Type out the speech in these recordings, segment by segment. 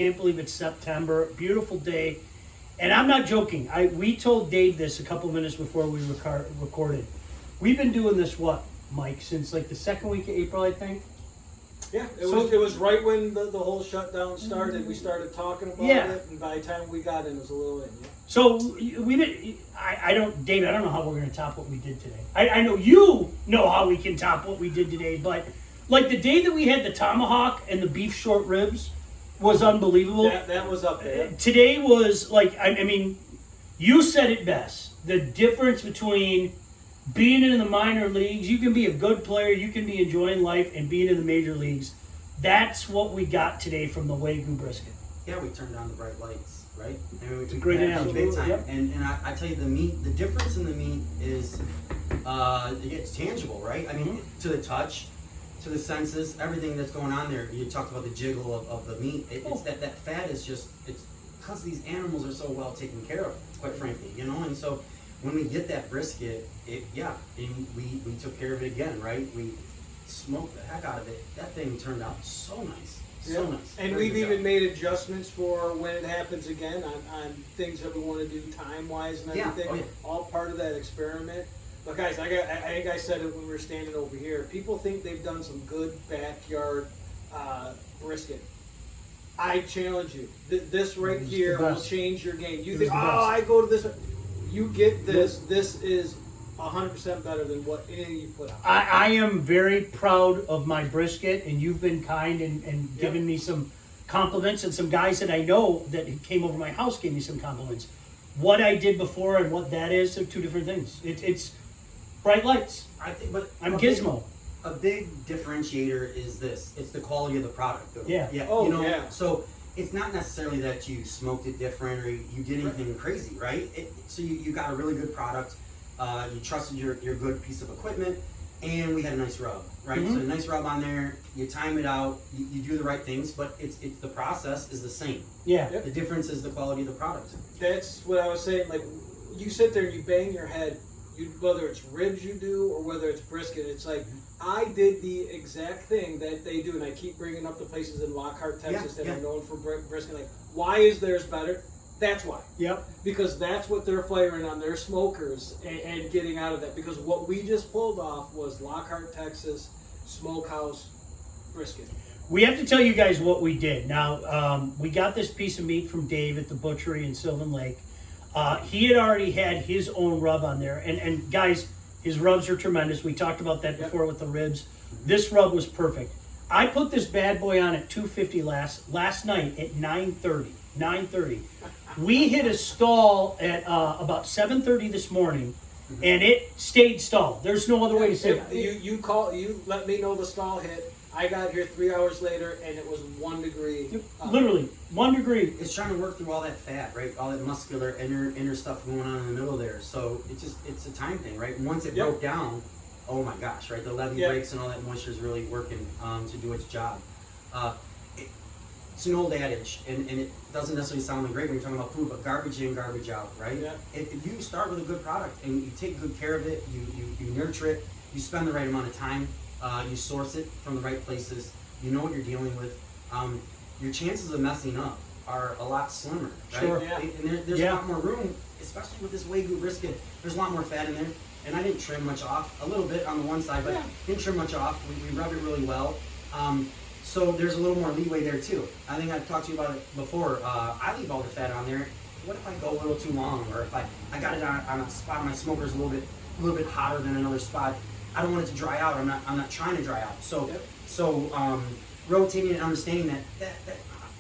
Can't believe it's September. Beautiful day. And I'm not joking. We told Dave this a couple minutes before we recorded. We've been doing this, what, Mike, since like the second week of April, I think? Yeah, it was right when the whole shutdown started. We started talking about it, and by the time we got in, it was a little in. Yeah. So we did. Dave, I don't know how we're going to top what we did today. I know you know how we can top what we did today, but like the day that we had the tomahawk and the beef short ribs was unbelievable. That was up there. Today was like, I mean, you said it best. The difference between being in the minor leagues, you can be a good player, you can be enjoying life, and being in the major leagues. That's what we got today from the Wagyu Brisket. Yeah, we turned on the bright lights, right? I mean, It's a great analogy. Big time. Yep. And I tell you, the difference in the meat is it's tangible, right? I mean, to the touch, to the senses, everything that's going on there. You talked about the jiggle of the meat. It's that fat is just, it's because these animals are so well taken care of, quite frankly, you know? And so when we get that brisket, and we took care of it again, right? We smoked the heck out of it. That thing turned out so nice. So nice. And we've even made adjustments for when it happens again on things that we want to do time-wise and everything. Oh, yeah. All part of that experiment. But guys, I think I said it when we were standing over here. People think they've done some good backyard brisket. I challenge you. This right here will change your game. You think, I go to this. You get this. This is 100% better than what anything you put out. I am very proud of my brisket, and you've been kind and given me some compliments, and some guys that I know that came over my house gave me some compliments. What I did before and what that is are two different things. It's bright lights. I think, but I'm Gizmo. A big differentiator is this. It's the quality of the product. Yeah. Oh, you know, yeah. So it's not necessarily that you smoked it different or you did anything crazy, right? So you got a really good product. You trusted your good piece of equipment, and we had a nice rub, right? Mm-hmm. So a nice rub on there. You time it out. You do the right things, but it's the process is the same. Yeah. The difference is the quality of the product. That's what I was saying. Like, you sit there and you bang your head. Whether it's ribs you do or whether it's brisket, it's like I did the exact thing that they do, and I keep bringing up the places in Lockhart, Texas that are known for brisket. Like, why is theirs better? That's why. Yep. Because that's what they're flaring on their smokers and getting out of that. Because what we just pulled off was Lockhart, Texas, smokehouse brisket. We have to tell you guys what we did. Now, we got this piece of meat from Dave at the butchery in Sylvan Lake. He had already had his own rub on there. And guys, his rubs are tremendous. We talked about that before with the ribs. This rub was perfect. I put this bad boy on at 250 last night at 9:30. 9:30. We hit a stall at about 7:30 this morning, and it stayed stalled. There's no other way to say it. You let me know the stall hit. I got here 3 hours later, and it was 1 degree. Literally 1 degree. It's trying to work through all that fat, right? All that muscular inner stuff going on in the middle there. So it's a time thing, right? And once it broke down, oh my gosh, right? The levee breaks and all that moisture is really working to do its job. It's an old adage, and it doesn't necessarily sound like great when you're talking about food, but garbage in, garbage out, right? Yeah. If you start with a good product and you take good care of it, you nurture it, you spend the right amount of time, you source it from the right places, you know what you're dealing with, your chances of messing up are a lot slimmer, right? Sure. Yeah. And there's a lot more room, especially with this Wagyu brisket. There's a lot more fat in there, and I didn't trim much off, a little bit on the one side, but didn't trim much off. We rubbed it really well. So there's a little more leeway there too. I think I've talked to you about it before. I leave all the fat on there. What if I go a little too long, or if I got it on a spot of my smoker's a little bit hotter than another spot? I don't want it to dry out. I'm not trying to dry out. So rotating and understanding that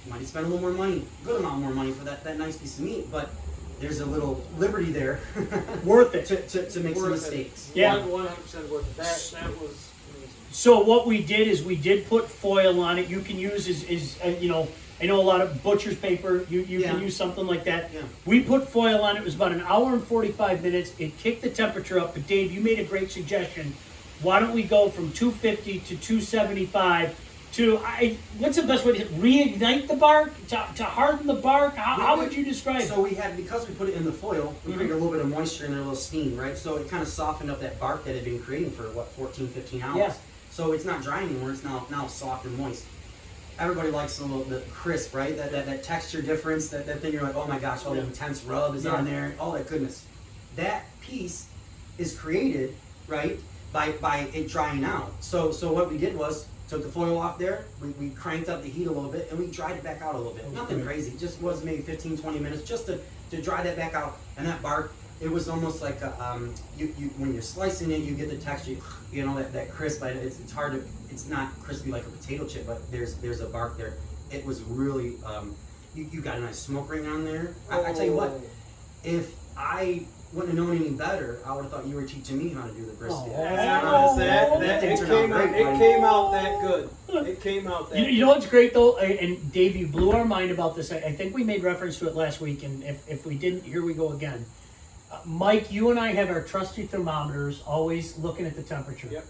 you might spend a little more money, good amount more money for that nice piece of meat, but there's a little liberty there, Worth it to make some mistakes. Yeah, 100% worth it. That was amazing. So what we did is we did put foil on it. You can use you know, I know a lot of butcher's paper. You can use something like that. Yeah. We put foil on it. It was about 1 hour and 45 minutes. It kicked the temperature up. But Dave, you made a great suggestion. Why don't we go from 250 to 275 to what's the best way to reignite the bark, to harden the bark? How would you describe it? So because we put it in the foil, we created a little bit of moisture and a little steam, right? So it kind of softened up that bark that had been creating for 14, 15 hours. Yeah. So it's not dry anymore. It's now soft and moist. everybody likes a little bit crisp, right? That texture difference, that thing you're like, oh my gosh, all the intense rub is on there, all that goodness. That piece is created, right, by it drying out. So what we did was took the foil off there, we cranked up the heat a little bit, and we dried it back out a little bit. Nothing crazy, just was maybe 15, 20 minutes just to dry that back out. And that bark, it was almost like a, you when you're slicing it, you get the texture, you know, that crisp. It's hard to, it's not crispy like a potato chip, but there's a bark there. It was really, you got a nice smoke ring on there. I tell you what, if I wouldn't have known any better, I would have thought you were teaching me how to do the brisket. It came out that good. It came out that good. You know what's great though, and Dave, you blew our mind about this. I think we made reference to it last week, and if we didn't, here we go again. Mike, you and I have our trusty thermometers, always looking at the temperature. Yep.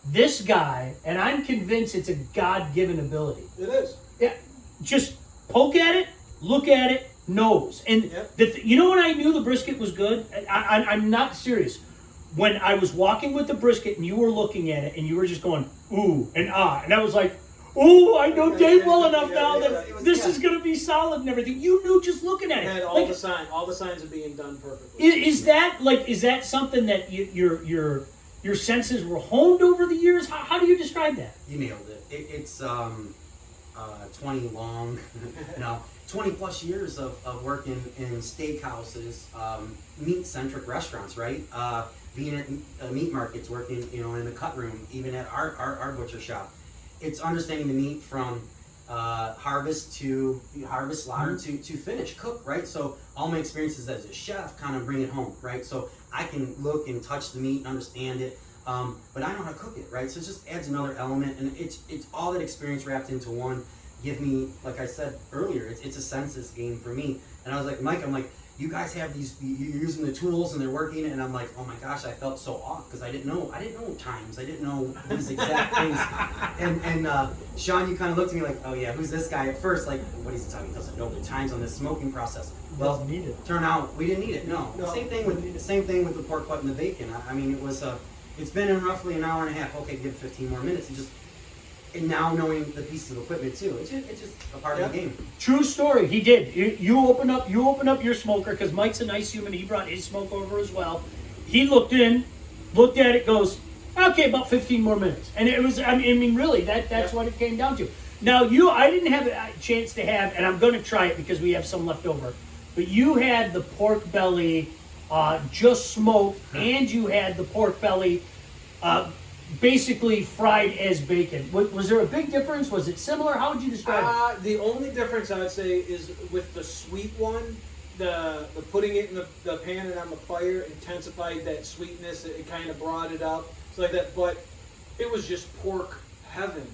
This guy, and I'm convinced it's a God-given ability. It is. Yeah, just poke at it, look at it, knows. And Yep. you know when I knew the brisket was good? I'm not serious. When I was walking with the brisket and you were looking at it and you were just going, ooh and ah. And I was like, ooh, I know Dave well enough now that this is going to be solid and everything. You knew just looking at it. Had all the signs of being done perfectly. Is that something that your senses were honed over the years? How do you describe that? You nailed it. It's 20 long, no, 20 plus years of working in steakhouses, meat-centric restaurants, right? Being at meat markets, working, you know, in the cut room, even at our butcher shop. It's understanding the meat from harvest, slaughter to finish, cook, right? So all my experiences as a chef kind of bring it home, right? So I can look and touch the meat and understand it, but I know how to cook it, right? So it just adds another element, and it's all that experience wrapped into one. Give me, like I said earlier, it's a senses game for me. And I was like, Mike, I'm like, you guys have these, you're using the tools and they're working, and I'm like, oh my gosh, I felt so off because I didn't know times, I didn't know these exact things. And Sean, you kind of looked at me like, oh yeah, who's this guy at first? Like, what is he talking? He doesn't know the times on this smoking process. Well, Doesn't need it. Turn out we didn't need it. No. Same thing with the pork butt and the bacon. I mean, it was it's been in roughly an hour and a half. Okay, give it 15 more minutes. And now knowing the pieces of equipment too, it's just a part of the game. True story. He did. You open up your smoker because Mike's a nice human. He brought his smoke over as well. He looked at it, goes, okay, about 15 more minutes, and it was. I mean, really, that's what it came down to. Now I didn't have a chance to have, and I'm going to try it because we have some left over. But you had the pork belly, just smoked, and you had the pork belly. Basically fried as bacon. Was there a big difference? Was it similar? How would you describe it? The only difference I would say is with the sweet one, the putting it in the pan and on the fire intensified that sweetness. It kind of brought it up. So like that, but it was just pork heaven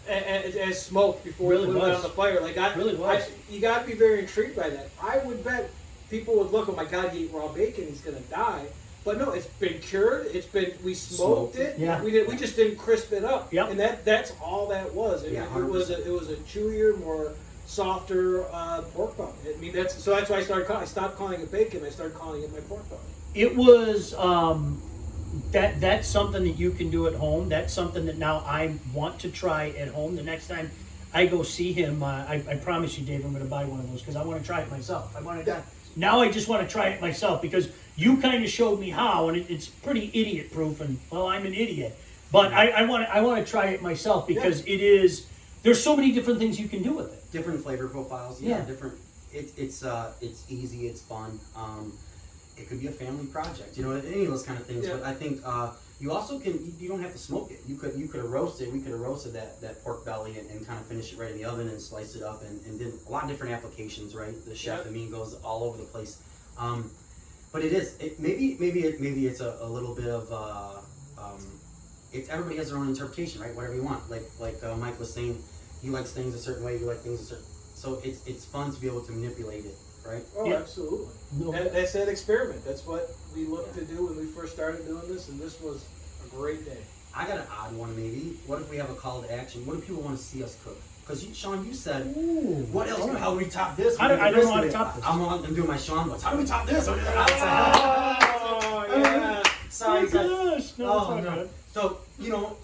as smoked before Really we put it was. on the fire. Like Really was. You got to be very intrigued by that. I would bet people would look, oh my God, he ate raw bacon, he's gonna die. But no, it's been cured. We smoked it. Yeah. We just didn't crisp it up. Yep. And that's all that was. It was a chewier, more softer pork bone. I mean that's why I stopped calling it bacon. I started calling it my pork bone. It was that's something that you can do at home. That's something that now I want to try at home. The next time I go see him, I promise you, Dave, I'm going to buy one of those because I want to try it myself. Now I just want to try it myself because you kind of showed me how, and it's pretty idiot proof. And well, I'm an idiot, but I want to try it myself because it is. There's so many different things you can do with it. Different flavor profiles. Yeah. Different. It's easy. It's fun. It could be a family project. You know, any of those kind of things. Yeah. But I think you also can. You don't have to smoke it. You could have roasted. We could have roasted that pork belly and kind of finish it right in the oven and slice it up and did a lot of different applications. Right. The chef in me goes all over the place. But it is. Maybe it's a little bit of. It's everybody has their own interpretation, right? Whatever you want. Like Mike was saying, he likes things a certain way. You like things a certain. So it's fun to be able to manipulate it, right? Oh, Yeah. absolutely. No. That's that experiment. That's what we looked to do when we first started doing this, and this was a great day. I got an odd one maybe. What if we have a call to action? What if people want to see us cook? Because Sean, you said, what else? How do we top this? I don't know how to top this. I'm doing my Sean voice. How do we top this? Oh, yeah. Sorry, guys. gosh. No, Oh, no. So,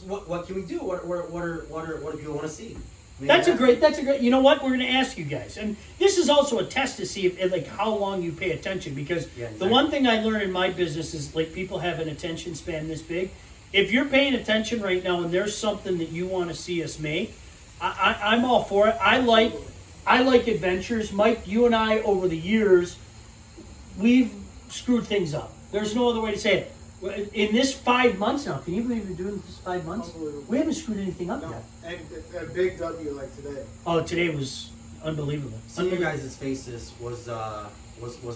what can we do? What do people want to see? That's a great. You know what? We're going to ask you guys, and this is also a test to see if like how long you pay attention. Because the one thing I learned in my business is like people have an attention span this big. If you're paying attention right now, and there's something that you want to see us make, I'm all for it. I like adventures, Mike. You and I over the years, we've screwed things up. There's no other way to say it. In this 5 months now, can you believe we've been doing this 5 months? We haven't screwed anything up yet. And a big W like today. Oh, today was unbelievable. Seeing you guys' faces was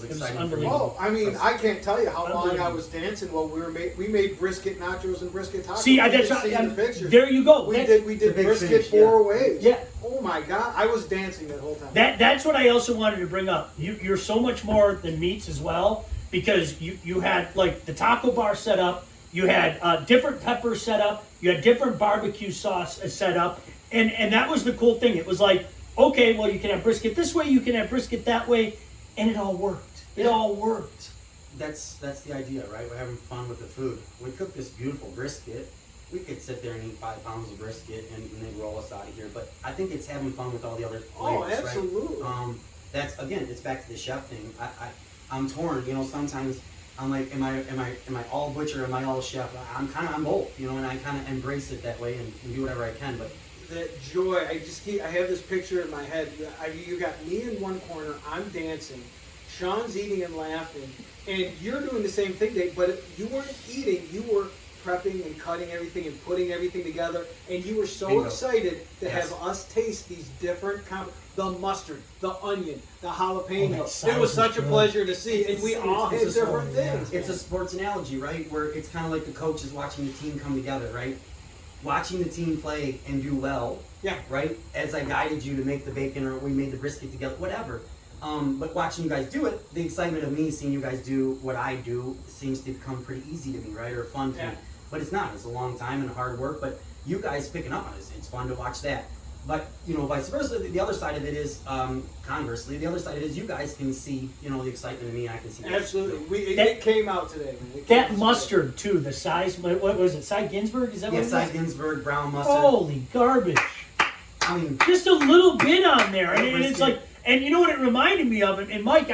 exciting. Unbelievable. Oh, I mean, I can't tell you how long I was dancing while we made brisket nachos and brisket tacos. See, that's the pictures. There you go. We did brisket finish, 4 ways. Yeah. Oh my God, I was dancing that whole time. That's what I also wanted to bring up. You're so much more than meats as well, because you had like the taco bar set up, you had different peppers set up, you had different barbecue sauce set up, and that was the cool thing. It was like, okay, well you can have brisket this way, you can have brisket that way, and it all worked. It all worked. That's the idea, right? We're having fun with the food. We cook this beautiful brisket. We could sit there and eat 5 pounds of brisket and they roll us out of here. But I think it's having fun with all the other flavors, Oh, absolutely. right? That's again, it's back to the chef thing. I'm torn. You know, sometimes I'm like, am I all butcher? Am I all chef? I'm both. You know, and I kind of embrace it that way and do whatever I can. But that joy, I have this picture in my head. You got me in one corner, I'm dancing, Sean's eating and laughing, and you're doing the same thing, Dave, but you weren't eating, you were prepping and cutting everything and putting everything together, and you were so Bingo. excited to Yes. have us taste these different the mustard, the onion, the jalapeno. that It was sounds such a good. pleasure to see, and we all it's had a different sport, things. It's a sports analogy, right? Where it's kind of like the coach is watching the team come together, right? Watching the team play and do well, Yeah. right? As I guided you to make the bacon or we made the brisket together, whatever. But watching you guys do it, the excitement of me seeing you guys do what I do seems to become pretty easy to me, right? Or fun to Yeah. me. But it's not. It's a long time and hard work. But you guys picking up on it, it's fun to watch that. But, you know, vice versa, the other side of it is, conversely, the other side of it is you guys can see, you know, the excitement in me, I can see that. Absolutely. That- It came out today. Man. It came That out mustard too, the size. What was it? Cy Ginsburg? Is that Yeah, what it Cy is? Ginsburg, brown mustard. Holy garbage! I mean, Just a little bit on there, and it's Brisket. like, and you know what it reminded me of? And Mike,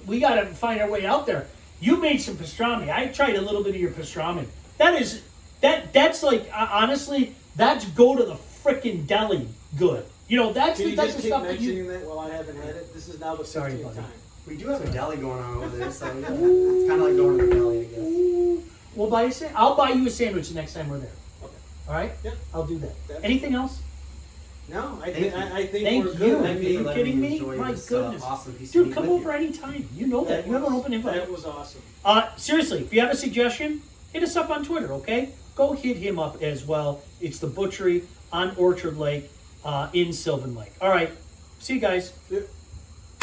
we got to find our way out there. You made some pastrami. I tried a little bit of your pastrami. That's like honestly, that's go to the frickin' deli good. You know, that's Can the you type just of keep stuff that mentioning you. that while I haven't had it? This is now the 15th Sorry, buddy. time. we do have a deli going on over there, so yeah, it's kind of like going to the deli, I guess. We'll buy I'll buy you a sandwich the next time we're there. Okay. All right? Yeah. I'll do that. Definitely. Anything else? No, I Thank think you. I think Thank we're you. good. Are Thank you for letting kidding me? enjoy My this, goodness. awesome piece of Dude, meat come with over you. anytime. You know that. You have an open invite. That was awesome. Seriously, if you have a suggestion, hit us up on Twitter, okay? Go hit him up as well. It's the Butchery on Orchard Lake in Sylvan Lake. All right. See you guys. Yep.